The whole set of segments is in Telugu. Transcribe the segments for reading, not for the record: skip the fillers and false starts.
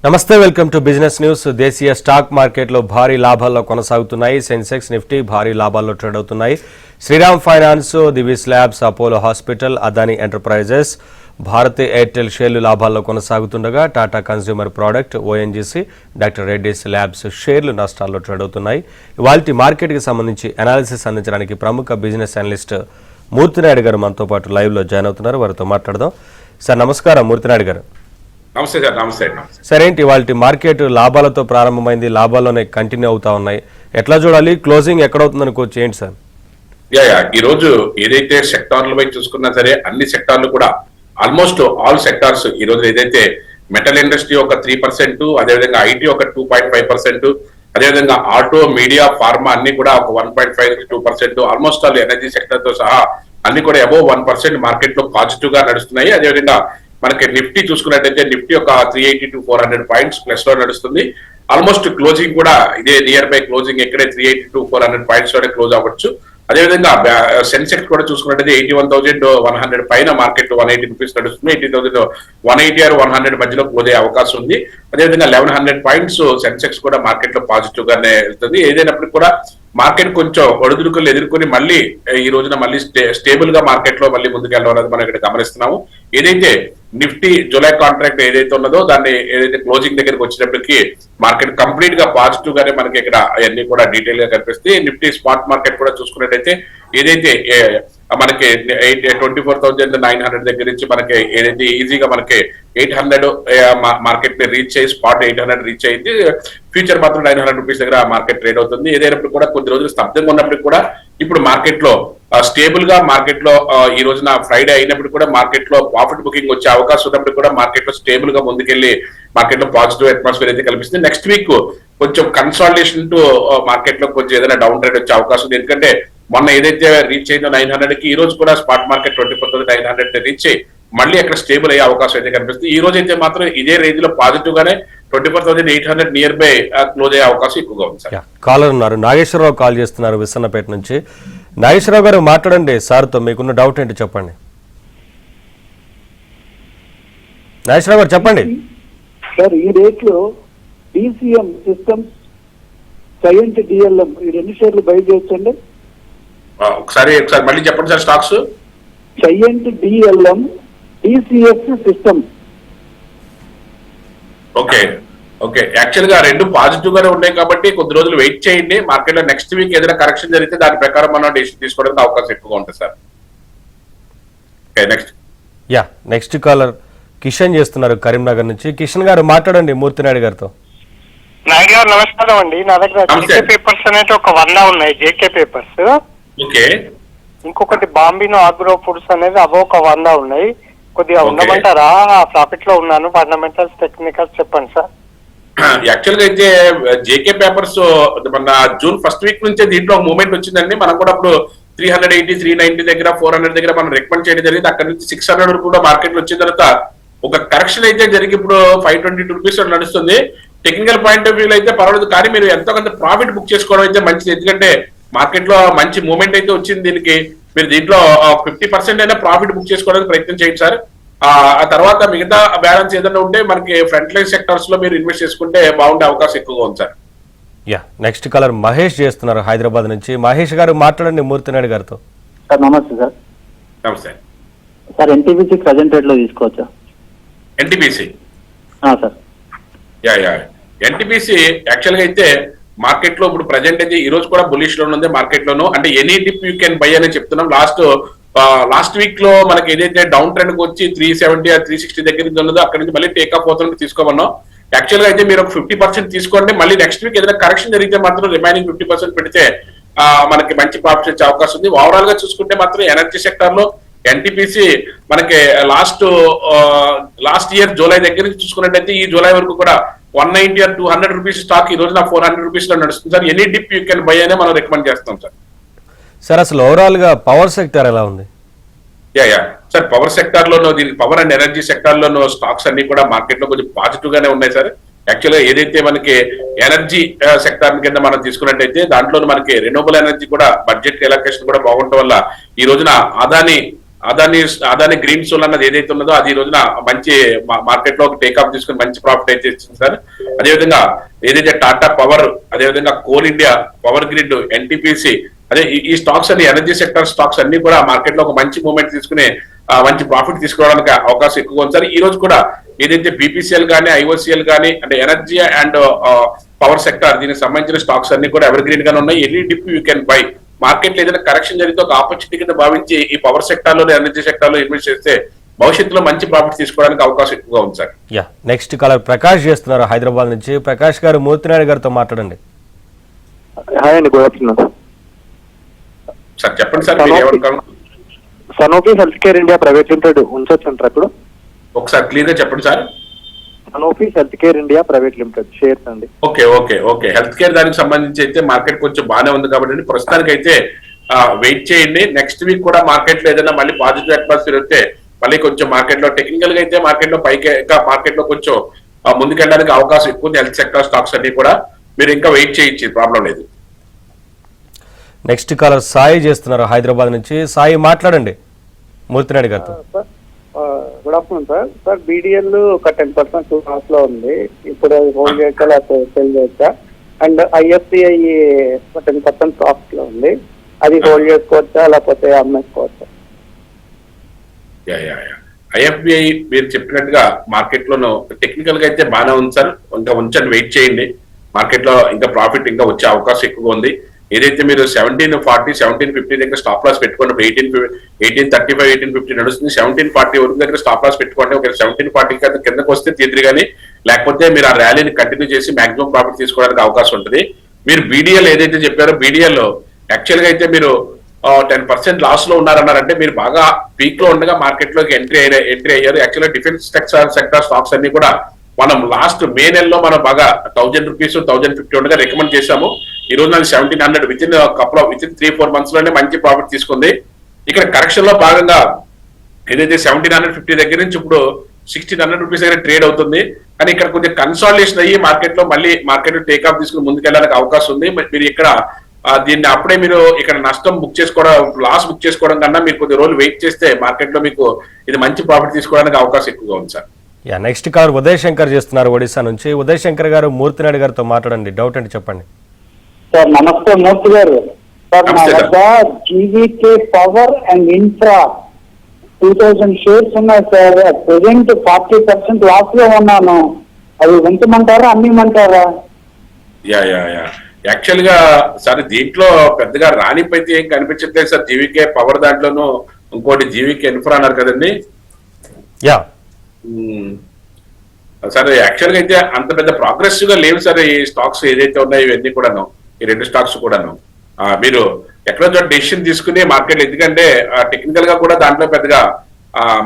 నమస్తే, వెల్కమ్ టు బిజినెస్ న్యూస్. దేశీయ స్టాక్ మార్కెట్లో భారీ లాభాల్లో కొనసాగుతున్నాయి. సెన్సెక్స్, నిఫ్టీ భారీ లాభాల్లో ట్రేడ్ అవుతున్నాయి. Shriram finance, Divis labs, Apollo hospital, Adani enterprises, Bharti Airtel షేర్లు లాభాల్లో కొనసాగుతుండగా Tata consumer product, ONGC, doctor Reddy's labs షేర్లు నష్టాల్లో ట్రేడ్ అవుతున్నాయి. ఇవాల్టి మార్కెట్కి సంబంధించి అనాలిసిస్ అందించడానికి ప్రముఖ బిజినెస్ అనలిస్ట్ మూర్తినాయుడు గారు మనతో పాటు లైవ్లో జాయిన్ అవుతున్నారు. వారితో మాట్లాడదాం. సార్ నమస్కారం మూర్తినాయుడు గారు. నమస్తే సార్. నమస్తే. సరే, ఏంటి వాళ్ళ మార్కెట్ లాభాలతో ప్రారంభమైంది, లాభాల్లోనే కంటిన్యూ అవుతా ఉన్నాయి. ఎట్లా చూడాలి, క్లోజింగ్ ఎక్కడవుతుంది అనుకోవచ్చు, ఏంటి సార్? ఈ రోజు ఏదైతే సెక్టార్ల పై చూసుకున్నా సరే అన్ని సెక్టార్లు కూడా ఆల్మోస్ట్ ఆల్ సెక్టార్స్ ఈ రోజు ఏదైతే మెటల్ ఇండస్ట్రీ ఒక 3%, అదేవిధంగా ఐటీ ఒక 2.5%, అదేవిధంగా ఆటో, మీడియా, ఫార్మా అన్ని కూడా ఒక 1.5-2%, ఆల్మోస్ట్ ఆల్ ఎనర్జీ సెక్టర్ తో సహా అన్ని కూడా అబోవ్ 1% మార్కెట్ లో పాజిటివ్ గా నడుస్తున్నాయి. అదేవిధంగా మనకి నిఫ్టీ చూసుకున్నట్టయితే నిఫ్టీ ఒక 380 to 400 పాయింట్స్ ప్లస్ లో నడుస్తుంది. ఆల్మోస్ట్ క్లోజింగ్ కూడా ఇదే నియర్ బై క్లోజింగ్ ఎక్కడే 380 to 400 పాయింట్స్ లోనే క్లోజ్ అవ్వచ్చు. అదేవిధంగా సెన్సెక్స్ కూడా చూసుకున్నట్టయితే 81,100 పైన మార్కెట్ 180 రూపీస్ నడుస్తుంది. 80,180 or 100 మధ్యలో క్లోజ్ అయ్యే అవకాశం ఉంది. అదేవిధంగా 1100 పాయింట్స్ సెన్సెక్స్ కూడా మార్కెట్ లో పాజిటివ్ గానే వెళ్తుంది. ఏదైనప్పటికీ కూడా మార్కెట్ కొంచెం ఒడిదుడుకులు ఎదుర్కొని మళ్ళీ ఈ రోజున మళ్ళీ స్టేబుల్ గా మార్కెట్ లో మళ్ళీ ముందుకెళ్ళడం అనేది మనం ఇక్కడ గమనిస్తున్నాము. ఏదైతే నిఫ్టీ జూలై కాంట్రాక్ట్ ఏదైతే ఉన్నదో దాన్ని ఏదైతే క్లోజింగ్ దగ్గరికి వచ్చినప్పటికీ మార్కెట్ కంప్లీట్ గా పాజిటివ్ గానే మనకి ఇక్కడ అవన్నీ కూడా డీటెయిల్ గా కనిపిస్తాయి. నిఫ్టీ స్పాట్ మార్కెట్ కూడా చూసుకున్నట్టయితే ఏదైతే మనకి 24,900 దగ్గర నుంచి మనకి ఏదైతే ఈజీగా మనకి 800 మార్కెట్ ని రీచ్ అయ్యి స్పాట్ 800 రీచ్ అయింది. ఫ్యూచర్ మాత్రం 900 రూపీస్ దగ్గర మార్కెట్ ట్రేడ్ అవుతుంది. ఏదైనప్పుడు కూడా కొద్ది రోజులు స్తబ్దంగా ఉన్నప్పటికీ కూడా ఇప్పుడు మార్కెట్ లో స్టేబుల్ గా మార్కెట్ లో ఈ రోజున ఫ్రైడే అయినప్పుడు కూడా మార్కెట్ లో ప్రాఫిట్ బుకింగ్ వచ్చే అవకాశం ఉన్నప్పుడు కూడా మార్కెట్ లో స్టేబుల్ గా ముందుకెళ్లి మార్కెట్ లో పాజిటివ్ అట్మాస్ఫియర్ అయితే కల్పిస్తుంది. నెక్స్ట్ వీక్ కొంచెం కన్సాలిడేషన్ టు మార్కెట్ లో కొంచెం ఏదైనా డౌన్ ట్రేడ్ వచ్చే అవకాశం ఉంది. ఎందుకంటే మొన్న ఏదైతే రీచ్ అయిందో 900 కి ఈ రోజు కూడా స్పాట్ మార్కెట్ 24,900 రీచ్ అయ్యి మళ్ళీ అక్కడ స్టేబుల్ అయ్యే అవకాశం అయితే కనిపిస్తుంది. ఈ రోజు అయితే మాత్రం ఇదే రేంజ్ లో పాజిటివ్ గానే 24,800 నియర్ బై క్లోజ్ అయ్యే అవకాశం ఎక్కువగా ఉంది సార్. కాలర్ ఉన్నారు, నాగేశ్వరరావు కాల్ చేస్తున్నారు విసన్నపేట నుంచి. నాగేశ్వరరావు గారు మాట్లాడండి సార్తో, మీకున్న డౌట్ ఏంటి చెప్పండి. నాగేశ్వరరావు గారు చెప్పండి సార్. ఈ రేట్ లో డిసిఎం సిస్టమ్స్, సైంట్, డిఎల్ఎం ఈ 2 షేర్లు బై చేయొచ్చండి. ఒకసారి మళ్ళీ చెప్పండి sir. Stocks Cyient, DLM, DCS systems. Okay okay actual గా రెండు పాజిటివ్ గానే ఉన్నాయి కాబట్టి కొద్ది రోజులు వెయిట్ చేయండి. మార్కెట్ లో నెక్స్ట్ వీక్ ఏదైనా కరెక్షన్ జరిగితే దాని ప్రకారం మనం డెసిషన్ తీసుకోవడానికి అవకాశం ఎక్కువగా ఉంటుంది సార్. నెక్స్ట్ కాలర్ కిషన్ చేస్తున్నారు కరీంనగర్ నుంచి. కిషన్ గారు మాట్లాడండి మూర్తినాయుడు గారితో. నాయుడు గారు నమస్కారం అండి. నా దగ్గర జేకే పేపర్స్ అనేది ఒక 100 ఉన్నాయి. JK papers. ఓకే. ఇంకొకటి బాంబినో ఆగ్రో ఫుడ్స్ అనేది అవో ఒక 100 ఉన్నాయి. కొద్దిగా ఉండమంటారా? ప్రాఫిట్ లో ఉన్నాను. ఫండమెంటల్స్, టెక్నికల్స్ చెప్పండి సార్. యాక్చువల్ గా అయితే జేకే పేపర్స్ మన జూన్ ఫస్ట్ వీక్ నుంచే దీంట్లో మూవ్మెంట్ వచ్చిందండి. మనం కూడా అప్పుడు 380, 390 దగ్గర, 400 దగ్గర మనం రికమెండ్ చేయడం జరిగింది. అక్కడ నుంచి 600 వరకు కూడా మార్కెట్ లో వచ్చిన తర్వాత ఒక కరెక్షన్ అయితే జరిగి ఇప్పుడు 522 రూపీస్ నడుస్తుంది. టెక్నికల్ పాయింట్ ఆఫ్ వ్యూ అయితే పర్వాలేదు, కానీ మీరు ఎంతో కొంత ప్రాఫిట్ బుక్ చేసుకోవడం అయితే మంచిది. ఎందుకంటే మార్కెట్ లో మంచి మూవ్మెంట్ అయితే వచ్చింది. దీనికి మీరు దీంట్లో 50% అయినా ప్రాఫిట్ బుక్ చేసుకోవడానికి ప్రయత్నం చేయండి సార్. ఆ తర్వాత మిగతా బ్యాలెన్స్ ఏదైనా ఉంటే మనకి ఫ్రంట్ లైన్ సెక్టర్స్ లో మీరు ఇన్వెస్ట్ చేసుకుంటే బాగుండే అవకాశం ఎక్కువగా ఉంది సార్. నెక్స్ట్ కాలర్ మహేష్ చేస్తున్నారు హైదరాబాద్ నుంచి. మహేష్ గారు మాట్లాడండి మూర్తినాయుడు గారితో. సార్ నమస్తే సార్. నమస్తే సార్. ఎన్టీపీసీ ప్రజెంట్ రేట్ లో తీసుకోవచ్చా? NTPC sir. ఎన్టీపీసీ యాక్చువల్ గా అయితే మార్కెట్ లో ఇప్పుడు ప్రజెంట్ అయితే ఈ రోజు కూడా బులిష్ లో ఉంది మార్కెట్ లోను. అంటే any dip you can buy అని చెప్తున్నాం. లాస్ట్ వీక్ లో మనకి ఏదైతే డౌన్ ట్రెండ్ వచ్చి 370 or 360 దగ్గర నుంచి ఉన్నదో అక్కడ నుంచి మళ్ళీ టేక్ ఆఫ్ అవుతుంది తీసుకోమన్నాం. యాక్చువల్ గా అయితే మీరు ఒక 50% తీసుకోండి. మళ్ళీ నెక్స్ట్ వీక్ ఏదైనా కరెక్షన్ జరిగితే మాత్రం రిమైనింగ్ 50% పెడితే మనకి మంచి ప్రాఫిట్ వచ్చే అవకాశం ఉంది. ఓవరాల్ గా చూసుకుంటే మాత్రం ఎనర్జీ సెక్టర్ లో ఎన్టీపీసీ మనకి లాస్ట్ ఇయర్ జూలై దగ్గర నుంచి చూసుకున్నట్టయితే ఈ జూలై వరకు కూడా 190 or 200 రూపీస్ స్టాక్ ఈ రోజున 400 రూపీస్ లో నడుస్తుంది sir. Any dip you can buy అనే మనం రికమెండ్ చేస్తాం సార్. సార్ అసలు ఓవరాల్ గా పవర్ సెక్టర్ ఎలా ఉంది? సార్ పవర్ సెక్టర్ లోనూ దీనికి పవర్ అండ్ ఎనర్జీ సెక్టర్ లోనూ స్టాక్స్ అన్ని కూడా మార్కెట్ లో కొంచెం పాజిటివ్ గానే ఉన్నాయి సార్. యాక్చువల్గా ఏదైతే మనకి ఎనర్జీ సెక్టర్ కింద మనం తీసుకున్నట్టయితే దాంట్లో మనకి రెన్యూవబుల్ ఎనర్జీ కూడా బడ్జెట్ ఎలకేషన్ కూడా బాగుండటం వల్ల ఈ రోజున అదానీ అదాని గ్రీన్ సోల్ అన్నది ఏదైతే ఉన్నదో అది ఈ రోజున మంచి మార్కెట్ లో టేక్ ఆఫ్ తీసుకుని మంచి ప్రాఫిట్ అయితే ఇస్తుంది సార్. అదేవిధంగా ఏదైతే టాటా పవర్, అదేవిధంగా coal India, power grid, NTPC, అదే ఈ స్టాక్స్ అన్ని ఎనర్జీ సెక్టర్ స్టాక్స్ అన్ని కూడా మార్కెట్ లో ఒక మంచి మూమెంట్ తీసుకుని మంచి ప్రాఫిట్ తీసుకోవడానికి అవకాశం ఎక్కువగా ఉంది సార్. ఈ రోజు కూడా ఏదైతే బీపీసీఎల్ కానీ, ఐఓసీఎల్ కానీ, అంటే ఎనర్జీ అండ్ పవర్ సెక్టర్ దీనికి సంబంధించిన స్టాక్స్ అన్ని కూడా ఎవర్ గ్రీన్ గానే ఉన్నాయి. Any dip you can buy. Market లో ఏదైనా కరెక్షన్ జరిగితే ఒక ఆపర్చునిటీ కింద భావించి ఈ పవర్ సెక్టర్ లో, ఎనర్జీ సెక్టర్ లో ఇన్వెస్ట్ చేస్తే భవిష్యత్తులో మంచి ప్రాఫిట్ తీసుకోవడానికి అవకాశం ఎక్కువగా ఉంది సార్. నెక్స్ట్ కాలర్ ప్రకాష్ చేస్తున్నారు హైదరాబాద్ నుంచి. ప్రకాష్ గారు మూర్తినాయుడు గారితో మాట్లాడండి. హాయ్ అండి, గుడ్ ఆఫ్టర్నూన్ సార్. చెప్పండి సార్, మీరు ఏమనుకోవాలి? Sanofi health care India private limited ఉంచొచ్చు అంటారా ఇప్పుడు? ఒకసారి క్లియర్ గా చెప్పండి sir. Sanofi health care India private limited shares అండి. ఓకే హెల్త్ కేర్ దానికి సంబంధించి అయితే మార్కెట్ కొంచెం బాగానే ఉంది కాబట్టి ప్రస్తుతానికి అయితే వెయిట్ చేయండి. నెక్స్ట్ వీక్ కూడా మార్కెట్ లో ఏదైనా మళ్ళీ పాజిటివ్ అట్మాస్ఫియర్ వస్తే మళ్ళీ కొంచెం మార్కెట్ లో టెక్నికల్ గా అయితే మార్కెట్ లో పైకి ఇంకా మార్కెట్ లో కొంచెం ముందుకెళ్ళడానికి అవకాశం ఎక్కువ ఉంది. హెల్త్ సెక్టర్ స్టాక్స్ అన్ని కూడా మీరు ఇంకా వెయిట్ చేయొచ్చు, ప్రాబ్లం లేదు. నెక్స్ట్ కాలర్ సాయి చేస్తున్నారు హైదరాబాద్ నుంచి. సాయి మాట్లాడండి మూర్తినాయుడు గారితో. Good afternoon sir. Sir BDL ఒక 10% లాస్ లో ఉంది, ఇప్పుడు హోల్డ్ చేయొచ్చా లేకపోతే సెల్ చేయొచ్చా? అండ్ ఐఎఫ్సిఐ 10% ప్రాఫిట్ లో ఉంది, అది హోల్డ్ చేసుకోవచ్చా లేకపోతే అమ్మేసుకోవచ్చా? ఐఎఫ్బిఐ మీరు చెప్పినట్టుగా మార్కెట్ లోను టెక్నికల్ గా అయితే బాగానే ఉంది సార్. ఇంకా ఉంచండి, వెయిట్ చేయండి. మార్కెట్ లో ఇంకా ప్రాఫిట్ ఇంకా వచ్చే అవకాశం ఎక్కువగా ఉంది. ఏదైతే మీరు 1740, 1750 దగ్గర స్టాప్ లాస్ పెట్టుకోండి. 1835, 1850 నడుస్తుంది. 1740 వరకు దగ్గర స్టాప్ లాస్ పెట్టుకోండి. ఒక 1740 కిందకు వస్తే తీద్రి కానీ, లేకపోతే మీరు ఆ ర్యాలీని కంటిన్యూ చేసి మాక్సిమం ప్రాఫిట్ తీసుకోవడానికి అవకాశం ఉంటుంది. మీరు బీడీఎల్ ఏదైతే చెప్పారో బీడీఎల్ లో యాక్చువల్ గా అయితే మీరు 10% లాస్ లో ఉన్నారన్నారంటే మీరు బాగా పీక్ లో ఉండగా మార్కెట్ లోకి ఎంట్రీ అయ్యారు. యాక్చువల్గా డిఫెన్స్ సెక్టర్ స్టాక్స్ అన్ని కూడా మనం లాస్ట్ మే నెలలో మనం బాగా 1000 రూపీస్ 1050 ఉండగా రికమెండ్ చేశాము. ఈ రోజు నాకు 1700 వితిన్ 3-4 మంత్స్ లోనే మంచి ప్రాఫిట్ తీసుకుంది. ఇక్కడ కరెక్షన్ లో భాగంగా ఏదైతే 1750 దగ్గర నుంచి ఇప్పుడు 1600 రూపీస్ దగ్గర ట్రేడ్ అవుతుంది. కానీ ఇక్కడ కొంచెం కన్సాలిడేషన్ అయ్యి మార్కెట్ లో మళ్ళీ మార్కెట్ టేక్ ఆఫ్ తీసుకుని ముందుకెళ్ళడానికి అవకాశం ఉంది. మీరు ఇక్కడ దీన్ని అప్పుడే మీరు ఇక్కడ నష్టం బుక్ చేసుకోవడం, లాస్ బుక్ చేసుకోవడం కన్నా మీరు కొద్ది రోజులు వెయిట్ చేస్తే మార్కెట్ లో మీకు ఇది మంచి ప్రాఫిట్ తీసుకోవడానికి అవకాశం ఎక్కువగా ఉంది sir. Next call Uday Shankar చేస్తున్నారు ఒడిశా నుంచి. ఉదయ్ శంకర్ గారు మూర్తినాయుడు గారితో మాట్లాడండి. డౌట్ అంటే చెప్పండి సార్. నమస్తే మూర్తి గారు. సార్ నా వద్ద GVK power and infra 2000 shares ఉన్నాయి సార్. ప్రెసెంట్ 40% లాస్ లో ఉన్నాను, అవి ఉంచమంటారా అమ్మిమంటారా? యాక్చువల్ గా సార్ దీంట్లో పెద్దగా రాణింపు అయితే ఏం కనిపించట్లేదు సార్. జీవీకే పవర్ దాంట్లోనూ ఇంకోటి జీవీకే ఇన్ఫ్రా అన్నారు కదండి. సార్ యాక్చువల్ గా అయితే అంత పెద్ద ప్రోగ్రెసివ్ గా లేవు సార్ ఈ స్టాక్స్ ఏదైతే ఉన్నాయో ఇవన్నీ కూడాను, ఈ రెండు స్టాక్స్ కూడాను. మీరు ఎక్కడో చోట డెసిషన్ తీసుకుని మార్కెట్, ఎందుకంటే టెక్నికల్ గా కూడా దాంట్లో పెద్దగా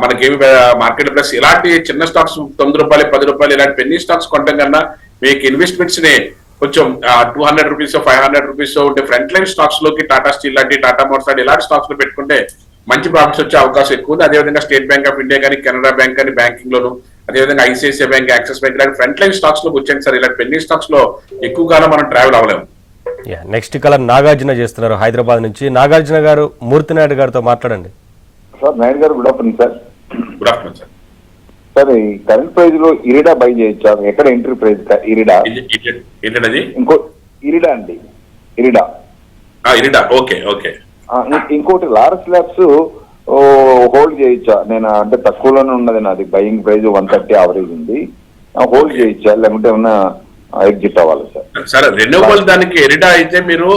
మనకేమి మార్కెట్ ప్లస్ ఇలాంటి చిన్న స్టాక్స్ 9 రూపాయలు 10 రూపాయలు ఇలాంటి పెన్నీ స్టాక్స్ కొనడం కన్నా మీకు ఇన్వెస్ట్మెంట్స్ ని కొంచెం 200 రూపీస్ 500 రూపీస్ ఉంటే ఫ్రంట్ లైన్ స్టాక్స్ లోకి టాటా స్టీల్ లాంటి, టాటా మోటార్స్ లాంటి ఇలాంటి స్టాక్స్ లో పెట్టుకుంటే మంచి ప్రాఫిట్స్ వచ్చే అవకాశం ఎక్కువ ఉంది. అదేవిధంగా స్టేట్ బ్యాంక్ ఆఫ్ ఇండియా కానీ, కెనరా బ్యాంక్ కానీ బ్యాంకింగ్ లోను, అదేవిధంగా ఐసిఐసిఐ బ్యాంక్, యాక్సిస్ బ్యాంక్ ఇలాంటి ఫ్రంట్ లైన్ స్టాక్స్ లోకి వచ్చాను సార్. ఇలాంటి పెన్నీ స్టాక్స్ లో ఎక్కువగా మనం ట్రావెల్ అవ్వలేము. నెక్స్ట్ కలర్ నాగార్జున చేస్తున్నారు హైదరాబాద్ నుంచి. నాగార్జున గారు మూర్తినాయుడు గారితో మాట్లాడండి. సార్ నాయుడు గారు good afternoon sir. Good afternoon sir. Sir ఈ కరెంట్ ప్రైస్ లో ఇరిడా బై చేయొచ్చా? ఎక్కడ ఎంట్రీ ప్రైస్ ఇరిడా? ఏంటది? ఇంకో ఇరిడా అండి, ఇరిడా. ఓకే. ఇంకోటి లారస్ ల్యాబ్స్ హోల్డ్ చేయొచ్చా? నేను అంటే తక్కువలోనే ఉన్నది, నాది బయింగ్ ప్రైస్ 130 యావరేజ్ ఉంది, హోల్డ్ చేయొచ్చా లేకుంటే ఏమన్నా ఎగ్జిట్ అవ్వాలి సార్? సార్ రెన్యూవబుల్ దానికి ఎరిడా అయితే మీరు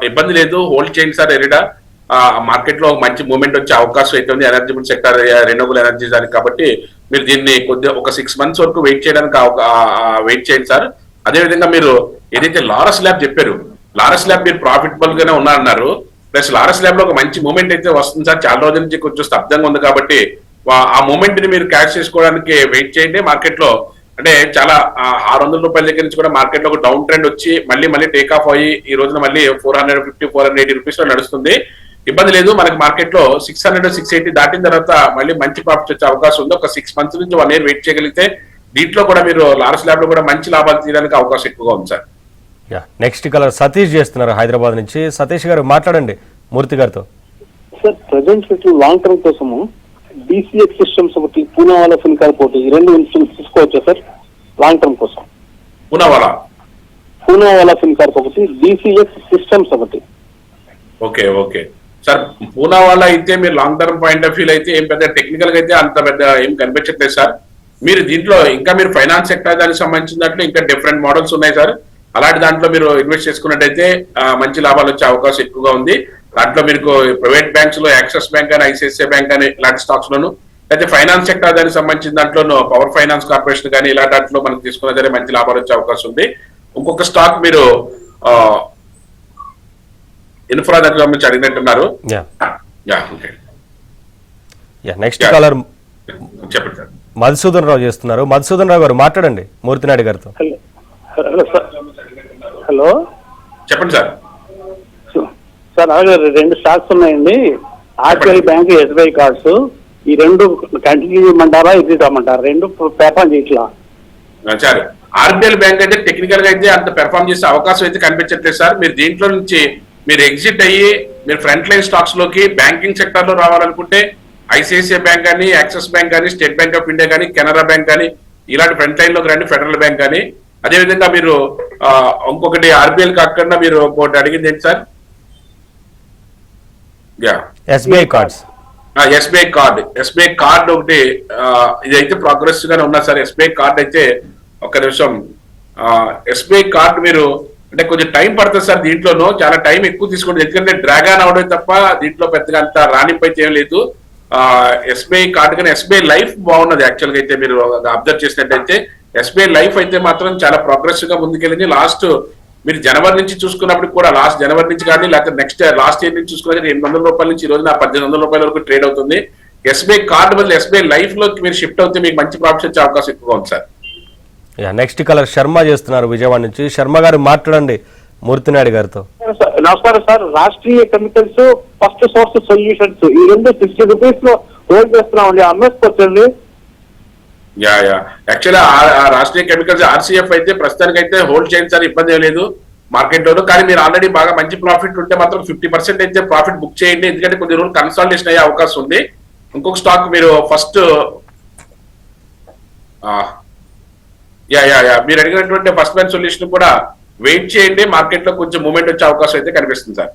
ఇబ్బంది లేదు, హోల్డ్ చేయండి సార్. ఎరిడా మార్కెట్ లో మంచి మూవ్మెంట్ వచ్చే అవకాశం అయితే ఉంది. ఎనర్జిబుల్ సెక్టర్, రెన్యూవబుల్ ఎనర్జీ దానికి, కాబట్టి మీరు దీన్ని కొద్దిగా ఒక 6 months వరకు వెయిట్ చేయడానికి వెయిట్ చేయండి సార్. అదేవిధంగా మీరు ఏదైతే లారస్ ల్యాబ్ చెప్పారు, లారస్ ల్యాబ్ మీరు ప్రాఫిటబుల్ గానే ఉన్నారన్నారు. ప్లస్ లారస్ ల్యాబ్ లో ఒక మంచి మూమెంట్ అయితే వస్తుంది సార్. చాలా రోజుల నుంచి కొంచెం స్తబ్దంగా ఉంది కాబట్టి ఆ మూమెంట్ ని మీరు క్యాష్ చేసుకోవడానికి వెయిట్ చేయండి. మార్కెట్ లో అంటే చాలా 600 రూపాయల దగ్గర నుంచి కూడా మార్కెట్ లో ఒక డౌన్ ట్రెండ్ వచ్చి మళ్ళీ టేక్ ఆఫ్ అయ్యి ఈ రోజున మళ్ళీ 450, 480 రూపీస్ లో నడుస్తుంది. ఇబ్బంది లేదు. మనకి మార్కెట్ లో 600, 680 దాటిన తర్వాత మళ్ళీ మంచి ప్రాఫిట్ వచ్చే అవకాశం ఉంది. ఒక 6 months నుంచి 1 year వెయిట్ చేయగలిగితే దీంట్లో కూడా మీరు లారస్ ల్యాబ్ లో కూడా మంచి లాభాలు తీయడానికి అవకాశం ఎక్కువగా ఉంది సార్. నెక్స్ట్ కలర్ సతీష్ చేస్తున్నారు హైదరాబాద్ నుంచి. సతీష్ గారు మాట్లాడండి మూర్తి గారితో. సార్ ప్రజెంట్ లాంగ్ టర్మ్ కోసము డిసిఎక్స్ సిస్టమ్స్ ఒకటి పూనావాలా ఫిన్కార్ప్ ఒకటి ఈ రెండు ఇన్స్టెన్స్ తీసుకోవచ్చా సార్ లాంగ్ టర్మ్ కోసం? పూనావాలా ఫిన్కార్ప్ ఒకటి, డిసిఎక్స్ సిస్టమ్స్ ఒకటి. ఓకే ఓకే సార్, పూనావాలా అయితే మీరు long term point of view అయితే ఏం పెద్ద టెక్నికల్ గా అయితే అంత పెద్ద ఏం కనిపించట్లేదు సార్. మీరు దీంట్లో ఇంకా మీరు ఫైనాన్స్ సెక్టర్ దానికి సంబంధించిన దాంట్లో ఇంకా డిఫరెంట్ మోడల్స్ ఉన్నాయి సార్. అలాంటి దాంట్లో మీరు ఇన్వెస్ట్ చేసుకున్నట్టయితే మంచి లాభాలు వచ్చే అవకాశం ఎక్కువగా ఉంది. దాంట్లో మీకు ప్రైవేట్ బ్యాంక్స్ లో యాక్సిస్ బ్యాంక్ అని, ఐసిఐసిఐ బ్యాంక్ అని ఇలాంటి స్టాక్స్ లోను, అయితే ఫైనాన్స్ సెక్టర్ దానికి సంబంధించిన దాంట్లో పవర్ ఫైనాన్స్ కార్పొరేషన్ కానీ ఇలాంటి దాంట్లో మనకు తీసుకున్న సరే మంచి లాభాలు వచ్చే అవకాశం ఉంది. ఇంకొక స్టాక్ మీరు ఇన్ఫ్రా దానికి సంబంధించి అడిగినట్టున్నారు. నెక్స్ట్ కాలర్ చెప్పండి సార్. మధుసూదన్ రావు చేస్తున్నారు. మధుసూదన్ రావు గారు మాట్లాడండి మూర్తినాయుడు గారితో. Hello sir. హలో చెప్పండి సార్. సార్ అలాగే రెండు స్టాక్స్ ఉన్నాయండి, ఆర్బిఎల్ బ్యాంక్, ఎస్బీఐ కార్డ్స్. ఈ రెండు కంటిన్యూ చేయమంటారా, ఇది రమ్మంటారా? రెండు పెర్ఫార్మ్ చేయట్లా సార్. ఆర్బిఎల్ బ్యాంక్ అయితే టెక్నికల్ గా అయితే అంత పెర్ఫార్మ్ చేసే అవకాశం అయితే కనిపించట్లేదు సార్. మీరు దీంట్లో నుంచి మీరు ఎగ్జిట్ అయ్యి మీరు ఫ్రంట్ లైన్ స్టాక్స్ లోకి బ్యాంకింగ్ సెక్టర్ లో రావాలనుకుంటే ఐసిఐసిఐ బ్యాంక్ కానీ, యాక్సిస్ బ్యాంక్ కానీ, స్టేట్ బ్యాంక్ ఆఫ్ ఇండియా కానీ, కెనరా బ్యాంక్ కానీ ఇలాంటి ఫ్రంట్ లైన్ లోకి రండి, ఫెడరల్ బ్యాంక్ కానీ. అదేవిధంగా మీరు ఇంకొకటి ఆర్బిఎల్ కాకుండా మీరు ఇంకోటి అడిగింది ఏంటి sir? SBI cards. SBI card ఒకటి ఇదైతే ప్రోగ్రెసివ్ గానే ఉన్నా సార్. ఎస్బీఐ కార్డ్ అయితే ఒక్క నిమిషం. ఎస్బీఐ కార్డ్ మీరు అంటే కొంచెం టైం పడుతుంది సార్. దీంట్లోనూ చాలా టైం ఎక్కువ తీసుకుంటుంది, ఎందుకంటే డ్రాగన్ అవడం తప్ప దీంట్లో పెద్దగా అంత రాణింపు అయితే ఏం లేదు. ఎస్బీఐ కార్డు కానీ ఎస్బీఐ లైఫ్ బాగున్నది యాక్చువల్ గా అయితే మీరు అబ్జర్వ్ చేసినట్టయితే. ఎస్బీఐ లైఫ్ అయితే మాత్రం చాలా ప్రోగ్రెసివ్ గా ముందుకెళ్ళింది. లాస్ట్ మీరు జనవరి నుంచి చూసుకున్నప్పుడు కూడా, లాస్ట్ జనవరి నుంచి కానీ లేకపోతే నెక్స్ట్ లాస్ట్ ఇయర్ నుంచి చూసుకున్నది 800 రూపాయల నుంచి ఈ రోజు 1800 రూపాయల వరకు ట్రేడ్ అవుతుంది. ఎస్బీఐ కార్డు బదులు ఎస్బీఐ లైఫ్ లోకి మీరు షిఫ్ట్ అవుతే మీకు మంచి ప్రాఫిట్స్ వచ్చే అవకాశం ఎక్కువగా ఉంది సార్. నెక్స్ట్ కలర్ శర్మ చేస్తున్నారు విజయవాడ నుంచి. శర్మ గారు మాట్లాడండి మూర్తినాయుడు గారితో. నమస్కారం sir. Rashtriya chemicals, first source solutions ఈ రెండు 60 రూపీస్ లో హోల్డ్ చేస్తున్నామండి, అమ్మేసుకోవచ్చండి? యాక్చువల్లీ రాష్ట్రీయ కెమికల్స్ ఆర్సీఎఫ్ అయితే ప్రస్తుతానికి అయితే హోల్డ్ చేయండి సార్, ఇబ్బంది ఏం లేదు మార్కెట్ లో. కానీ మీరు ఆల్రెడీ బాగా మంచి ప్రాఫిట్ ఉంటే మాత్రం 50% అయితే ప్రాఫిట్ బుక్ చేయండి, ఎందుకంటే కొద్ది రోజులు కన్సాలిడేషన్ అయ్యే అవకాశం ఉంది. ఇంకొక స్టాక్ మీరు ఫస్ట్ మీరు అడిగినటువంటి ఫస్ట్ మ్యాన్ సొల్యూషన్ కూడా వెయిట్ చేయండి, మార్కెట్ లో కొంచెం మూవ్మెంట్ వచ్చే అవకాశం అయితే కనిపిస్తుంది సార్.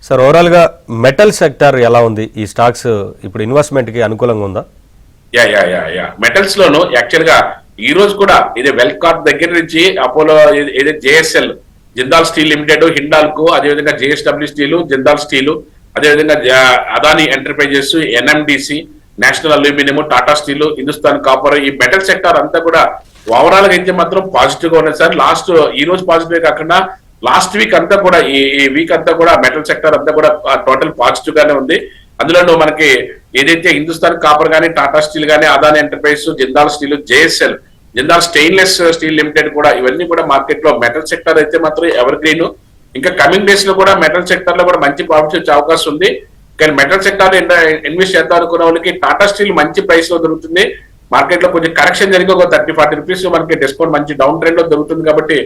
సార్ ఓవరాల్ గా మెటల్ సెక్టర్ ఎలా ఉంది? ఈ స్టాక్స్ ఇప్పుడు ఇన్వెస్ట్మెంట్ కి అనుకూలంగా ఉందా? మెటల్స్ లోను యాక్చువల్ గా ఈ రోజు కూడా ఇది వెల్కార్ట్ దగ్గర నుంచి అపోలో, ఏదైతే JSL Jindal steel limited, Hindalco, అదేవిధంగా జేఎస్డబ్ల్యూ స్టీలు, జిందాల్ స్టీలు, అదేవిధంగా Adani enterprises, NMDC, national aluminium, Tata steel, Hindustan copper, ఈ మెటల్ సెక్టర్ అంతా కూడా ఓవరాల్ గా అయితే మాత్రం పాజిటివ్ గా ఉన్నది సార్. లాస్ట్ ఈ రోజు పాజిటివ్ కాకుండా లాస్ట్ వీక్ అంతా కూడా ఈ వీక్ అంతా కూడా మెటల్ సెక్టర్ అంతా కూడా టోటల్ పాజిటివ్ గానే ఉంది. అందులో మనకి ఏదైతే హిందుస్థాన్ కాపర్ కానీ, టాటా స్టీల్ కానీ, Adani enterprise, Jindal steel, JSL, Jindal stainless steel limited కూడా ఇవన్నీ కూడా మార్కెట్ లో మెటల్ సెక్టర్ అయితే మాత్రం ఎవర్ గ్రీన్. ఇంకా కమింగ్ డేస్ లో కూడా మెటల్ సెక్టర్ లో కూడా మంచి ప్రాఫిట్స్ వచ్చే అవకాశం ఉంది. కానీ మెటల్ సెక్టర్ ఇన్వెస్ట్ చేద్దాం అనుకున్న వాళ్ళకి టాటా స్టీల్ మంచి ప్రైస్ లో దొరుకుతుంది. మార్కెట్ లో కొంచెం కరెక్షన్ జరిగి ఒక 30-40 రూపీస్ మనకి డిస్కౌంట్ మంచి డౌన్ ట్రెండ్ లో దొరుకుతుంది, కాబట్టి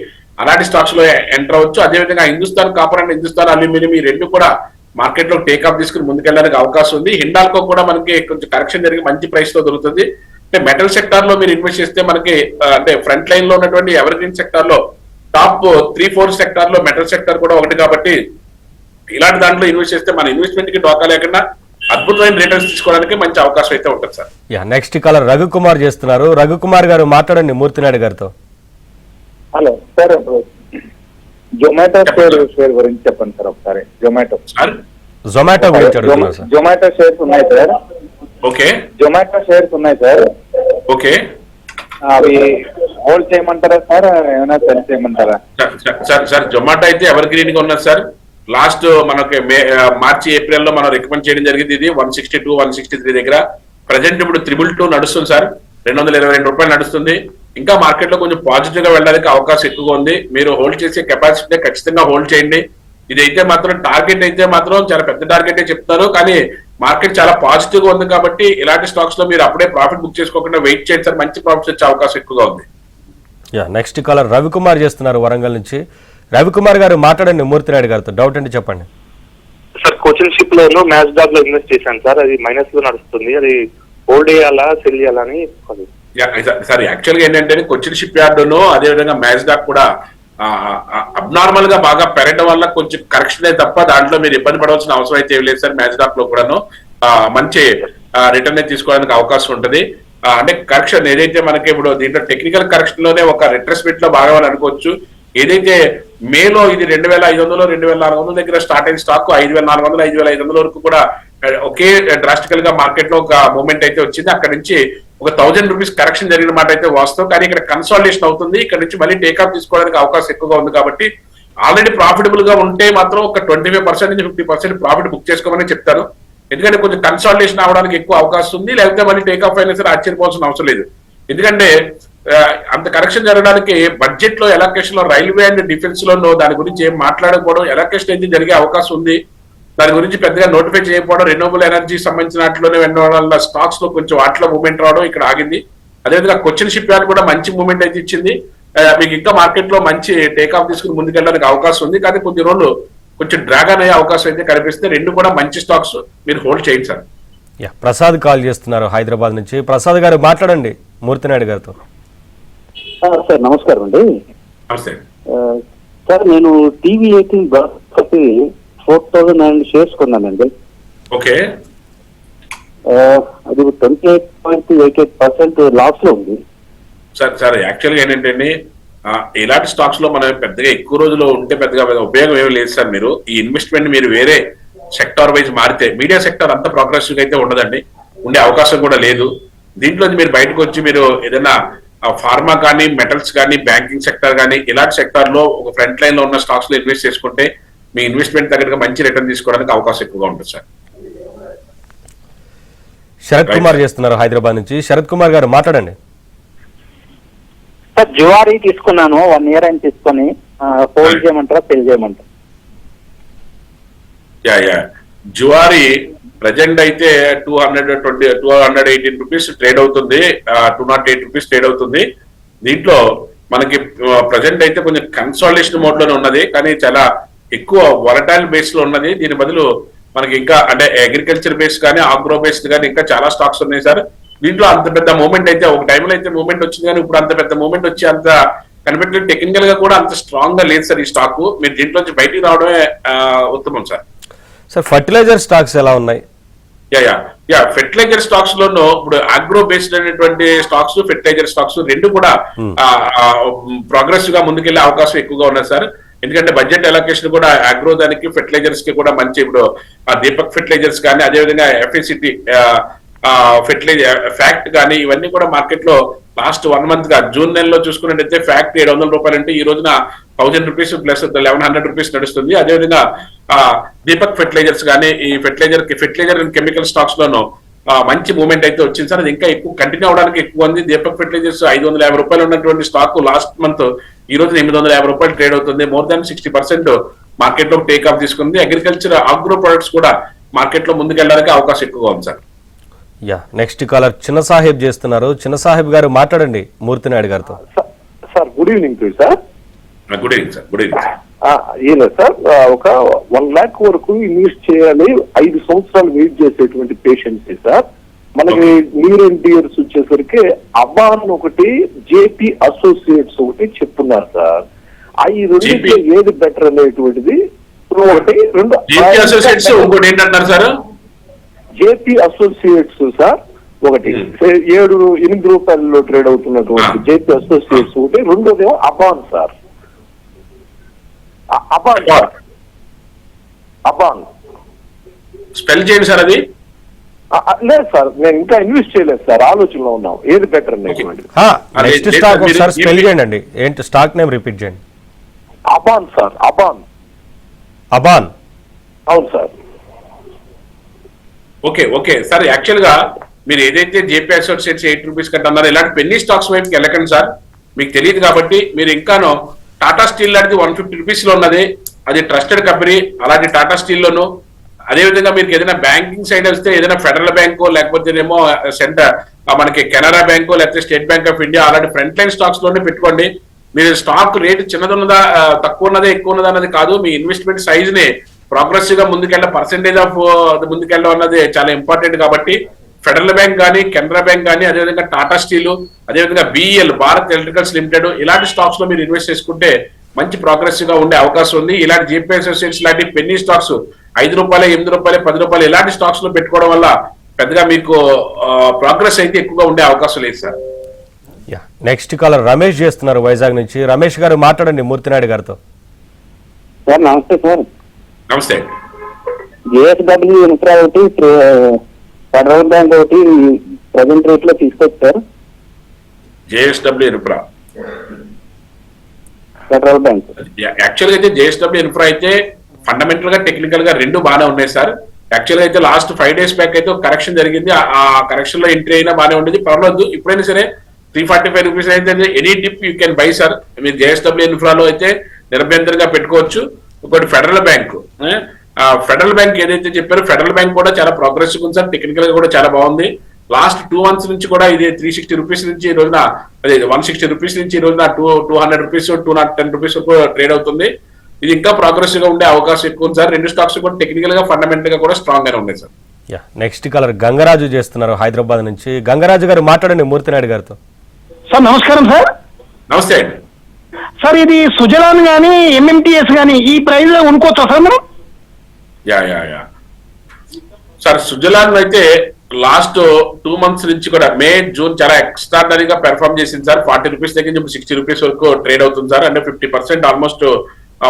అలాంటి స్టాక్స్ లో ఎంటర్ అవ్వచ్చు. అదేవిధంగా Hindustan copper and Hindustan aluminium ఈ రెండు కూడా మార్కెట్ లో టేక్ ఆఫ్ తీసుకుని ముందుకెళ్ళడానికి అవకాశం ఉంది. హిండాల్కో కూడా మనకి కొంచెం కరెక్షన్ జరిగి మంచి ప్రైస్ లో దొరుకుతుంది. అంటే మెటల్ సెక్టర్ లో మీరు ఇన్వెస్ట్ చేస్తే మనకి అంటే ఫ్రంట్ లైన్ లో ఉన్నటువంటి ఎవర్ గ్రీన్ సెక్టర్ లో టాప్ 3-4 సెక్టర్ లో మెటల్ సెక్టర్ కూడా ఒకటి, కాబట్టి ఇలాంటి దాంట్లో ఇన్వెస్ట్ చేస్తే మన ఇన్వెస్ట్మెంట్ కి డోకా లేకుండా అద్భుతమైన రిటర్న్స్ తీసుకోవడానికి మంచి అవకాశం అయితే ఉంటుంది సార్. నెక్స్ట్ కాలర్ రఘుకుమార్ చేస్తున్నారు. రఘుకుమార్ గారు మాట్లాడండి మూర్తినాయుడు గారితో. హలో సార్, జొమాటో షేర్ గురించి చెప్పండి సార్ ఒకసారి. జొమాటో గురించి అడుగుతున్నారు సార్. జొమాటో షేర్స్ ఉన్నాయి సార్. ఓకే, జొమాటో షేర్స్ ఉన్నాయి సార్. ఓకే, అవి హోల్డ్ చేయమంటారా సార్, ఏమైనా సెల్ చేయమంటారా? సార్ జొమాటో అయితే ఎవర్ గ్రీన్ గా ఉన్నది సార్. లాస్ట్ మనకి మార్చి ఏప్రిల్ లో మనం రికమెండ్ చేయడం జరిగింది. ఇది 162, 163 దగ్గర ప్రజెంట్ ఇప్పుడు 222 నడుస్తుంది సార్. 222 రూపాయలు నడుస్తుంది. ఇంకా మార్కెట్ లో కొంచెం పాజిటివ్ గా వెళ్ళడానికి అవకాశం ఎక్కువగా ఉంది. మీరు హోల్డ్ చేసే కెపాసిటీ ఖచ్చితంగా హోల్డ్ చేయండి. ఇది అయితే మాత్రం టార్గెట్ అయితే మాత్రం చాలా పెద్ద టార్గెట్ చెప్తారు, కానీ మార్కెట్ చాలా పాజిటివ్ గా ఉంది, కాబట్టి ఇలాంటి స్టాక్స్ లో మీరు అప్పుడే ప్రాఫిట్ బుక్ చేసుకోకుండా వెయిట్ చేయండి సార్, మంచి ప్రాఫిట్స్ వచ్చే అవకాశం ఎక్కువగా ఉంది. నెక్స్ట్ కాలర్ రవికుమార్ చేస్తున్నారు వరంగల్ నుంచి. రవికుమార్ గారు మాట్లాడండి మూర్తినాయుడు గారితో. డౌట్ అంటే చెప్పండి. సార్ కోచిన్ షిప్ లో మ్యాచ్ డాగ్ లో ఇన్వెస్ట్ చేశాను సార్. అది మైనస్ లో నడుస్తుంది. అది హోల్డ్ చేయాలా సెల్ చేయాలా అని. సార్ యాక్చువల్ గా ఏంటంటే కొచ్చిన్ షిప్ యార్డ్ ను అదే విధంగా మ్యాస్డాక్ కూడా అబ్నార్మల్ గా బాగా పెరగడం వల్ల కొంచెం కరెక్షన్ తప్ప దాంట్లో మీరు ఇబ్బంది పడవలసిన అవసరం అయితే లేదు సార్. మ్యాస్డాక్ లో కూడాను మంచి రిటర్న్ తీసుకోవడానికి అవకాశం ఉంటుంది. అంటే కరెక్షన్ ఏదైతే మనకి ఇప్పుడు దీంట్లో టెక్నికల్ కరెక్షన్ లోనే ఒక రిట్రెస్మెంట్ లో భాగం అని అనుకోవచ్చు. ఏదైతే మేలో ఇది 2500 2400 దగ్గర స్టార్ట్ అయిన స్టాక్ 5400 5500 వరకు కూడా ఒకే డ్రాస్టికల్ గా మార్కెట్ లో ఒక మూవ్మెంట్ అయితే వచ్చింది. అక్కడ నుంచి ఒక 1000 రూపీస్ కరెక్షన్ జరిగిన మాట అయితే వాస్తవం. కానీ ఇక్కడ కన్సాలిడేషన్ అవుతుంది. ఇక్కడ నుంచి మళ్ళీ టేకాఫ్ తీసుకోవడానికి అవకాశం ఎక్కువగా ఉంది. కాబట్టి ఆల్రెడీ ప్రాఫిటబుల్ గా ఉంటే మాత్రం ఒక 25% నుంచి 50% ప్రాఫిట్ బుక్ చేసుకోమని చెప్తాను. ఎందుకంటే కొంచెం కన్సాలిడేషన్ అవడానికి ఎక్కువ అవకాశం ఉంది. లేకపోతే మళ్ళీ టేకాఫ్ అయినా సరే ఆశ్చర్యపోవాల్సిన అవసరం లేదు. ఎందుకంటే అంత కరెక్షన్ జరగడానికి బడ్జెట్ లో ఎలకేషన్ లో రైల్వే అండ్ డిఫెన్స్ లో దాని గురించి ఏం మాట్లాడకపోవడం, ఎలకేషన్ అయితే జరిగే అవకాశం ఉంది. దాని గురించి పెద్దగా నోటిఫై చేయకపోవడం, రెన్యూవబుల్ ఎనర్జీ సంబంధించిన వాటిలోనే వెళ్ళడం వల్ల స్టాక్స్ లో కొంచెం వాటిలో మూవ్మెంట్ రావడం ఇక్కడ ఆగింది. అదేవిధంగా కొచ్చిన్ షిప్ యార్డ్ కూడా మంచి మూవ్మెంట్ అయితే ఇచ్చింది. మీకు ఇంకా మార్కెట్ లో మంచి టేకాఫ్ తీసుకుని ముందుకెళ్ళడానికి అవకాశం ఉంది. కానీ కొద్ది రోజులు కొంచెం డ్రాగన్ అయ్యే అవకాశం అయితే కనిపిస్తే రెండు కూడా మంచి స్టాక్స్ మీరు హోల్డ్ చేయండి సార్. ప్రసాద్ కాల్ చేస్తున్నారు హైదరాబాద్ నుంచి. ప్రసాద్ గారు మాట్లాడండి మూర్తినాయుడు గారితో. సార్ నమస్కారం అండి. నమస్తే సార్ నేను టీవీ 18 4,000 షేర్స్ కొన్నానండి. ఓకే. అది 28.88% లాస్ లో ఉంది. సార్ యాక్చువల్ గా ఏంటంటే ఇలాంటి స్టాక్స్ లో మనం పెద్దగా ఎక్కువ రోజులు ఉంటే పెద్దగా ఉపయోగం ఏమీ లేదు సార్. మీరు ఈ ఇన్వెస్ట్మెంట్ మీరు వేరే సెక్టార్ వైజ్ మారితే మీడియా సెక్టార్ అంత ప్రోగ్రెసివ్ అయితే ఉండదండి, ఉండే అవకాశం కూడా లేదు. దీంట్లో మీరు బయటకు వచ్చి మీరు ఏదైనా ఫార్మా కానీ మెటల్స్ కానీ బ్యాంకింగ్ సెక్టర్ కానీ ఇలాంటి సెక్టార్ లో ఒక ఫ్రంట్ లైన్ లో ఉన్న స్టాక్స్ లో ఇన్వెస్ట్ చేసుకుంటే మీ ఇన్వెస్ట్మెంట్ దగ్గరగా మంచి రిటర్న్ తీసుకోవడానికి అవకాశం ఎక్కువగా ఉంటుంది సార్. శరత్ కుమార్ చేస్తున్నారు హైదరాబాద్ నుంచి. శరత్ కుమార్ గారు మాట్లాడండి. సార్ జువారీ తీసుకున్నాను 1 year అని తీసుకొని హోల్డ్ చేయమంటారా సెల్ చేయమంటారా? జువారీ ప్రజెంట్ అయితే 218 రూపీస్ ట్రేడ్ అవుతుంది, 208 రూపీస్ ట్రేడ్ అవుతుంది. దీంట్లో మనకి ప్రజెంట్ అయితే కొంచెం కన్సాలిడేషన్ మోడ్ లోనే ఉన్నది, కానీ చాలా ఎక్కువ వొలటైల్ బేస్ లో ఉన్నది. దీని బదులు మనకి ఇంకా అంటే అగ్రికల్చర్ బేస్ కానీ ఆగ్రో బేస్డ్ కానీ ఇంకా చాలా స్టాక్స్ ఉన్నాయి సార్. దీంట్లో అంత పెద్ద మూవ్మెంట్ అయితే ఒక టైంలో అయితే మూవ్మెంట్ వచ్చింది, కానీ ఇప్పుడు అంత పెద్ద మూవ్మెంట్ వచ్చి అంత కనిపెట్టే టెక్నికల్ గా కూడా అంత స్ట్రాంగ్ గా లేదు సార్ ఈ స్టాక్. మీరు దీంట్లోంచి బయటికి రావడమే ఉత్తమం సార్. సార్ ఫర్టిలైజర్ స్టాక్స్ ఎలా ఉన్నాయి? ఫెర్టిలైజర్ స్టాక్స్ లోను ఇప్పుడు ఆగ్రో బేస్డ్ అనేటువంటి స్టాక్స్ ఫెర్టిలైజర్ స్టాక్స్ రెండు కూడా ప్రోగ్రెసివ్ గా ముందుకెళ్లే అవకాశం ఎక్కువగా ఉన్నాయి సార్. ఎందుకంటే బడ్జెట్ అలొకేషన్ కూడా ఆగ్రో దానికి ఫెర్టిలైజర్స్ కి కూడా మంచి ఇప్పుడు దీపక్ ఫెర్టిలైజర్స్ కానీ అదేవిధంగా ఎఫ్ఏసిటీ ఫెర్టిలైజర్ ఫ్యాక్ట్ కానీ ఇవన్నీ కూడా మార్కెట్ లో లాస్ట్ 1 month గా జూన్ నెలలో చూసుకున్నట్టయితే ఫ్యాక్ట్ 700 రూపాయలు అంటే ఈ రోజున 1000 రూపీస్ ప్లస్ 1100 రూపీస్ నడుస్తుంది. అదేవిధంగా దీపక్ ఫెర్టిలైజర్స్ కానీ ఈ ఫెర్టిలైజర్ అండ్ కెమికల్ స్టాక్స్ లోను మంచి మూవ్మెంట్ అయితే వచ్చింది సార్. అది ఇంకా ఎక్కువ కంటిన్యూ అవడానికి ఎక్కువ ఉంది. దీపక్ ఫెర్టిలైజర్స్ 550 రూపాయలు ఉన్నటువంటి స్టాక్ లాస్ట్ మంత్ ఈ రోజు 850 రూపాయలు ట్రేడ్ అవుతుంది. మోర్ దాన్ 60% మార్కెట్ లో టేక్ ఆఫ్ తీసుకుంది. అగ్రికల్చర్ ఆగ్రో ప్రొడక్ట్స్ కూడా మార్కెట్ లో ముందుకెళ్ళడానికి అవకాశం ఎక్కువగా ఉంది సార్. నెక్స్ట్ కాలర్ చిన్న సాహెబ్ చేస్తున్నారు. చిన్న సాహెబ్ గారు మాట్లాడండి మూర్తినాయుడు గారితో. Sir good evening to sir. Good evening sir. Good evening. ఏం సార్, ఒక 1 lakh వరకు ఇన్వెస్ట్ చేయాలి 5 సంవత్సరాలు వెయిట్ చేసేటువంటి పేషెంట్స్ సార్. మనకి న్యూ ఇయర్స్ వచ్చేసరికి అబాన్ ఒకటి జేపీ అసోసియేట్స్ ఒకటి చెప్తున్నారు సార్. ఈ రెండు ఏది బెటర్ అనేటువంటిది ఒకటి. రెండు జేపీ అసోసియేట్స్ సార్ ఒకటి 7-8 రూపాయల్లో ట్రేడ్ అవుతున్నటువంటి జేపీ అసోసియేట్స్ ఒకటి. రెండోదేమో అబాన్ సార్. అబాన్ స్పెల్ చేయండి సార్. అది లేదు సార్, నేను ఇంకా ఇన్వెస్ట్ చేయలేదు సార్, ఆలోచనలో ఉన్నాం ఏది బెటర్ అనేటువంటిది. నెక్స్ట్ స్టాక్ ఒకసారి స్పెల్ చేయండి. ఏంటి స్టాక్ నేమ్ రిపీట్ చేయండి. అబాన్ సార్. అబాన్. అవును సార్. Okay sir. యాక్చువల్ గా మీరు ఏదైతే జేపీ అసోసియేట్స్ 8 రూపీస్ కంటున్నారో ఇలాంటి పెన్నీ స్టాక్స్ వైపుకి వెళ్ళకండి సార్. మీకు తెలియదు కాబట్టి మీరు ఇంకాను టాటా స్టీల్ లాంటిది 150 రూపీస్ లో ఉన్నది, అది ట్రస్టెడ్ కంపెనీ. అలాంటి టాటా స్టీల్ లోను అదేవిధంగా మీకు ఏదైనా బ్యాంకింగ్ సైడ్ వస్తే ఏదైనా ఫెడరల్ బ్యాంకో లేకపోతే ఏమో సెంటర్ మనకి కెనరా బ్యాంకో లేకపోతే స్టేట్ బ్యాంక్ ఆఫ్ ఇండియా అలాంటి ఫ్రంట్ లైన్ స్టాక్స్ లోనే పెట్టుకోండి. మీరు స్టాక్ రేట్ చిన్నది ఉన్నదా తక్కువ ఉన్నదా ఎక్కువ ఉన్నదా అన్నది కాదు, మీ ఇన్వెస్ట్మెంట్ సైజ్ ని ప్రోగ్రెసివ్ గా ముందుకెళ్ళ పర్సెంటేజ్ ఆఫ్ ముందుకెళ్ళడం అన్నది చాలా ఇంపార్టెంట్ కాబట్టి ఫెడరల్ బ్యాంక్ కానీ కెనరా బ్యాంక్ కానీ అదేవిధంగా టాటా స్టీల్ అదేవిధంగా బిఈఎల్ భారత్ ఎలక్ట్రికల్స్ లిమిటెడ్ ఇలాంటి స్టాక్స్ లో మీరు ఇన్వెస్ట్ చేసుకుంటే మంచి ప్రోగ్రెసివ్ గా ఉండే అవకాశం ఉంది. ఇలాంటి జేపీ అసోసియేట్స్ లాంటి పెన్నీ స్టాక్స్ ₹5, ₹8, ₹10 ఇలాంటి స్టాక్స్ లో పెట్టుకోవడం వల్ల పెద్దగా మీకు ప్రోగ్రెస్ అయితే ఎక్కువగా ఉండే అవకాశం లేదు సార్. నెక్స్ట్ కాలర్ రమేష్ చేస్తున్నారు వైజాగ్ నుంచి. రమేష్ గారు మాట్లాడండి మూర్తినాయుడు గారితో. సార్ నమస్తే సార్. నమస్తే. జేఎస్డబ్ల్యూ ఇన్ఫ్రా ఒకటి, ఫెడరల్ బ్యాంక్ ఒకటి ప్రజెంట్ రేట్ లో తీసుకొచ్చారు. JSW infra, federal bank actual గా అయితే జేఎస్డబ్ల్యూ ఇన్ఫ్రా అయితే ఫండమెంటల్ గా టెక్నికల్ గా రెండు బాగానే ఉన్నాయి సార్. యాక్చువల్ గా అయితే లాస్ట్ 5 days బ్యాక్ అయితే ఒక కరెక్షన్ జరిగింది. ఆ కరెక్షన్ లో ఎంట్రీ అయినా బాగానే ఉండేది, పర్వాలేదు. ఇప్పుడైనా సరే ₹345 అయితే any dip you can buy sir. మీరు జేఎస్డబ్ల్యూ ఇన్ఫ్రాలో అయితే నిరభ్యంతరంగా పెట్టుకోవచ్చు. ఒకటి ఫెడరల్ బ్యాంక్, ఫెడరల్ బ్యాంక్ ఏదైతే చెప్పారో ఫెడరల్ బ్యాంక్ కూడా చాలా ప్రోగ్రెసివ్ ఉంది సార్. టెక్నికల్ గా కూడా చాలా బాగుంది. లాస్ట్ 2 months నుంచి కూడా ఇది ₹360 నుంచి ఈ రోజున అదే ₹160 నుంచి ఈ రోజున ₹200, ₹210 వరకు ట్రేడ్ అవుతుంది. ఇది ఇంకా ప్రోగ్రెసివ్ గా ఉండే అవకాశం ఎక్కువ ఉంది సార్. రెండు స్టాక్స్ కూడా టెక్నికల్ గా ఫండమెంటల్ గా కూడా స్ట్రాంగ్ గానే ఉన్నాయి సార్. నెక్స్ట్ కాలర్ గంగరాజు చేస్తున్నారు హైదరాబాద్ నుంచి. గంగరాజు గారు మాట్లాడండి మూర్తినాయుడు గారితో. సార్ నమస్కారం సార్. నమస్తే అండి. సార్ ఇది సుజలాన్ గానీ ఎంఎంటీఎస్ గానీ ఈ ప్రైస్ లో కొనుక్కోవచ్చా సార్ మనం? యా సార్, సుజలాన్ అయితే లాస్ట్ 2 months నుంచి కూడా మే జూన్ చాలా ఎక్స్ట్రాడనరీగా పెర్ఫార్మ్ చేసింది సార్. ₹40 దగ్గర నుంచి ₹60 వరకు ట్రేడ్ అవుతుంది సార్. అంటే 50% ఆల్మోస్ట్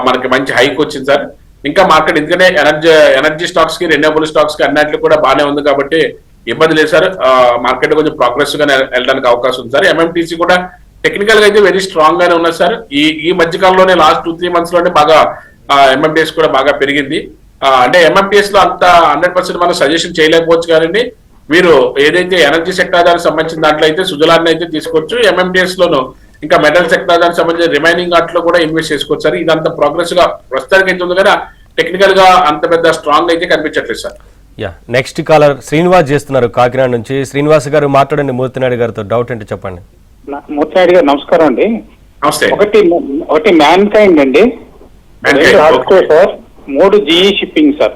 మనకి మంచి హైక్ వచ్చింది సార్. ఇంకా మార్కెట్ ఎందుకంటే ఎనర్జీ స్టాక్స్ కి రెన్యూబుల్ స్టాక్స్ కి అన్నింటిలో కూడా బాగానే ఉంది కాబట్టి ఇబ్బంది లేదు సార్. మార్కెట్ కొంచెం ప్రోగ్రెసివ్ గా వెళ్ళడానికి అవకాశం ఉంది సార్. ఎంఎంటీసీ కూడా టెక్నికల్ గా అయితే వెరీ స్ట్రాంగ్ గానే ఉన్నది సార్. ఈ మధ్య కాలంలోనే లాస్ట్ 2-3 months లోనే బాగా ఎంఎంటీఎస్ కూడా బాగా పెరిగింది. అంటే ఎంఎంటీఎస్ లో అంత 100% మనం సజెషన్ చేయలేకపోవచ్చు కానీ మీరు ఏదైతే ఎనర్జీ సెక్టర్ దానికి సంబంధించిన దాంట్లో అయితే సుజలాన్ అయితే తీసుకోవచ్చు. ఎంఎంటీఎస్ లోను ఇంకా మెటల్ సెక్టర్ దానికి సంబంధించిన రిమైనింగ్ వాటిలో కూడా ఇన్వెస్ట్ చేసుకోవచ్చు సార్. ఇదంతా ప్రోగ్రెసివ్ గా ప్రస్తుతానికి అయితే ఉంది కానీ టెక్నికల్ గా అంత పెద్ద స్ట్రాంగ్ అయితే కనిపించట్లేదు సార్. నెక్స్ట్ కాలర్ శ్రీనివాస్ చేస్తున్నారు కాకినాడ నుంచి. శ్రీనివాస్ గారు మాట్లాడండి మూర్తినాయుడు గారితో. డౌట్ ఏంటో చెప్పండి. మూర్తినాయుడు గారు నమస్కారం అండి. నమస్తే. ఒకటి మ్యాన్ కైండ్ అండి, హడ్కో sir, 3 GE shipping sir.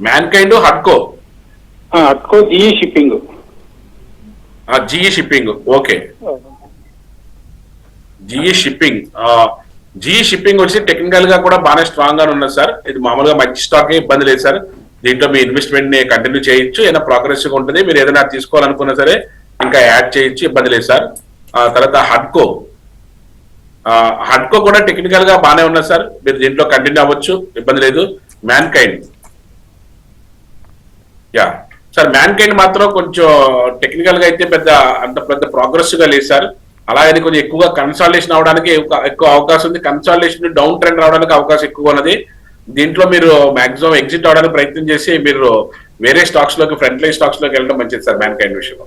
Mankind, హడ్కో GE shipping. GE shipping okay. GE shipping వచ్చి టెక్నికల్ గా కూడా బాగానే స్ట్రాంగ్ గా ఉన్నది సార్. ఇది మామూలుగా మంచి స్టాక్, ఇబ్బంది లేదు సార్. దీంట్లో మీ ఇన్వెస్ట్మెంట్ ని కంటిన్యూ చేయొచ్చు. ఏదైనా ప్రోగ్రెసివ్ గా ఉంటుంది. మీరు ఏదైనా తీసుకోవాలనుకున్నా సరే ఇంకా యాడ్ చేయొచ్చు, ఇబ్బంది లేదు సార్. తర్వాత హడ్కో కూడా టెక్నికల్ గా బాగానే ఉన్నది సార్. మీరు దీంట్లో కంటిన్యూ అవ్వచ్చు, ఇబ్బంది లేదు. Man kind sir, man kind మాత్రం కొంచెం టెక్నికల్ గా అయితే అంత పెద్ద ప్రోగ్రెసివ్ గా లేదు సార్. అలాగే కొంచెం ఎక్కువగా కన్సాలిడేషన్ అవడానికి ఎక్కువ అవకాశం ఉంది. కన్సాలిడేషన్ డౌన్ ట్రెండ్ రావడానికి అవకాశం ఎక్కువ ఉన్నది. దీంట్లో మీరు మాక్సిమం ఎగ్జిట్ అవడానికి ప్రయత్నం చేసి మీరు వేరే స్టాక్స్ లోకి, ఫ్రంట్ లైన్ స్టాక్స్ లోకి వెళ్ళడం మంచిది సార్ మ్యాన్ కైండ్ విషయంలో.